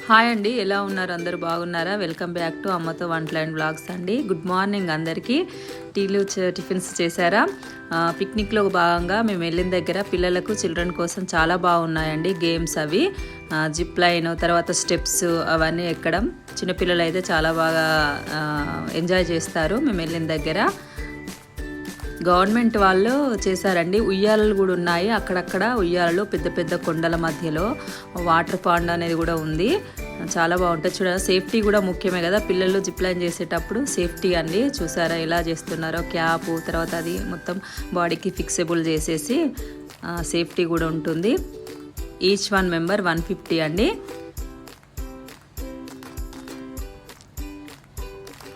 Hi అండి, ఎలా ఉన్నారు? అందరూ బాగున్నారా? వెల్కమ్ బ్యాక్ టు అమ్మతో వంటలు అండ్ బ్లాగ్స్ అండి. గుడ్ మార్నింగ్ అందరికీ. టిఫిన్స్ చేశారా? పిక్నిక్లో భాగంగా మేము వెళ్ళిన దగ్గర పిల్లలకు చిల్డ్రన్ కోసం చాలా బాగున్నాయండి గేమ్స్. అవి జిప్ లైన్, తర్వాత స్టెప్స్ అవన్నీ ఎక్కడం. చిన్నపిల్లలు అయితే చాలా బాగా ఎంజాయ్ చేస్తారు మేము వెళ్ళిన దగ్గర. గవర్నమెంట్ వాళ్ళు చేశారండి. ఉయ్యాలలు కూడా ఉన్నాయి అక్కడక్కడ. ఉయ్యాలలు పెద్ద పెద్ద కొండల మధ్యలో వాటర్ పాండ్ అనేది కూడా ఉంది. చాలా బాగుంటుంది. చూడాలి, సేఫ్టీ కూడా ముఖ్యమే కదా పిల్లలు జిప్ లైన్ చేసేటప్పుడు. సేఫ్టీ అండి. చూసారా ఎలా చేస్తున్నారో? క్యాప్, తర్వాత అది మొత్తం బాడీకి ఫిక్సబుల్ చేసేసి సేఫ్టీ కూడా ఉంటుంది. ఈచ్ వన్ మెంబర్ 150 అండి.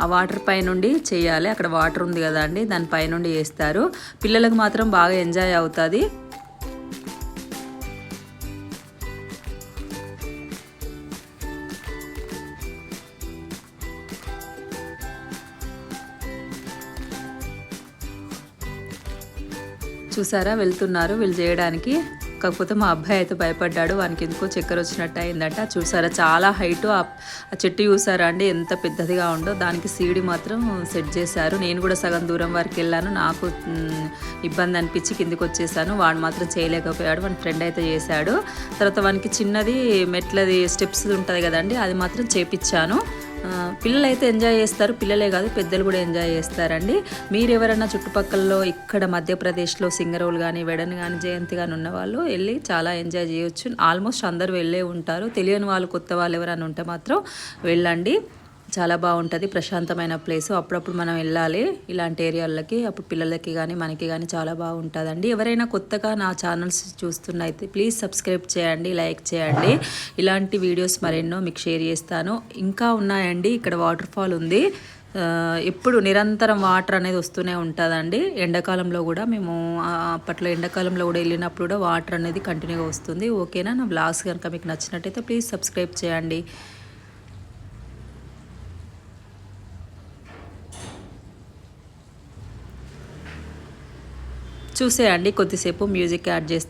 ఆ వాటర్ పై నుండి చేయాలి. అక్కడ వాటర్ ఉంది కదా అండి, దానిపై నుండి వేస్తారు. పిల్లలకు మాత్రం బాగా ఎంజాయ్ అవుతుంది. చూసారా వెళ్తున్నారు వీళ్ళు చేయడానికి. కాకపోతే మా అబ్బాయి అయితే భయపడ్డాడు. వానికి ఎందుకో చక్కెర వచ్చినట్టు అయిందట. చూసారా చాలా హైట్. ఆ చెట్టు చూసారా అండి ఎంత పెద్దదిగా ఉందో. దానికి సీడి మాత్రం సెట్ చేశారు. నేను కూడా సగం దూరం వరకు వెళ్ళాను. నాకు ఇబ్బంది అనిపించి కిందికి వచ్చేసాను. వాడు మాత్రం చేయలేకపోయాడు. వాని ఫ్రెండ్ అయితే చేశాడు. తర్వాత వానికి చిన్నది మెట్లది స్టెప్స్ ఉంటుంది కదండి, అది మాత్రం చేపించాను. పిల్లలు అయితే ఎంజాయ్ చేస్తారు. పిల్లలే కాదు పెద్దలు కూడా ఎంజాయ్ చేస్తారండి. మీరు ఎవరైనా చుట్టుపక్కలలో ఇక్కడ మధ్యప్రదేశ్లో సింగరౌల్ కానీ, వెడన్ కానీ, జయంతి కానీ ఉన్న వాళ్ళు వెళ్ళి చాలా ఎంజాయ్ చేయొచ్చు. ఆల్మోస్ట్ అందరూ వెళ్ళే ఉంటారు. తెలియని వాళ్ళు, కొత్త వాళ్ళు ఎవరైనా ఉంటే మాత్రం వెళ్ళండి. చాలా బాగుంటుంది. ప్రశాంతమైన ప్లేసు. అప్పుడప్పుడు మనం వెళ్ళాలి ఇలాంటి ఏరియాలకి. అప్పుడు పిల్లలకి కానీ మనకి కానీ చాలా బాగుంటుందండి. ఎవరైనా కొత్తగా నా ఛానల్స్ చూస్తున్నైతే ప్లీజ్ సబ్స్క్రైబ్ చేయండి, లైక్ చేయండి. ఇలాంటి వీడియోస్ మరెన్నో మీకు షేర్ చేస్తాను. ఇంకా ఉన్నాయండి. ఇక్కడ వాటర్ ఫాల్ ఉంది. ఎప్పుడు నిరంతరం వాటర్ అనేది వస్తూనే ఉంటుందండి. ఎండాకాలంలో కూడా మేము అప్పట్లో ఎండాకాలంలో కూడా వెళ్ళినప్పుడు కూడా వాటర్ అనేది కంటిన్యూగా వస్తుంది. ఓకేనా? నా బ్లాగ్స్ కనుక మీకు నచ్చినట్టయితే ప్లీజ్ సబ్స్క్రైబ్ చేయండి. చూసేయండి. కొద్దిసేపు మ్యూజిక్ యాడ్ చేస్తాను.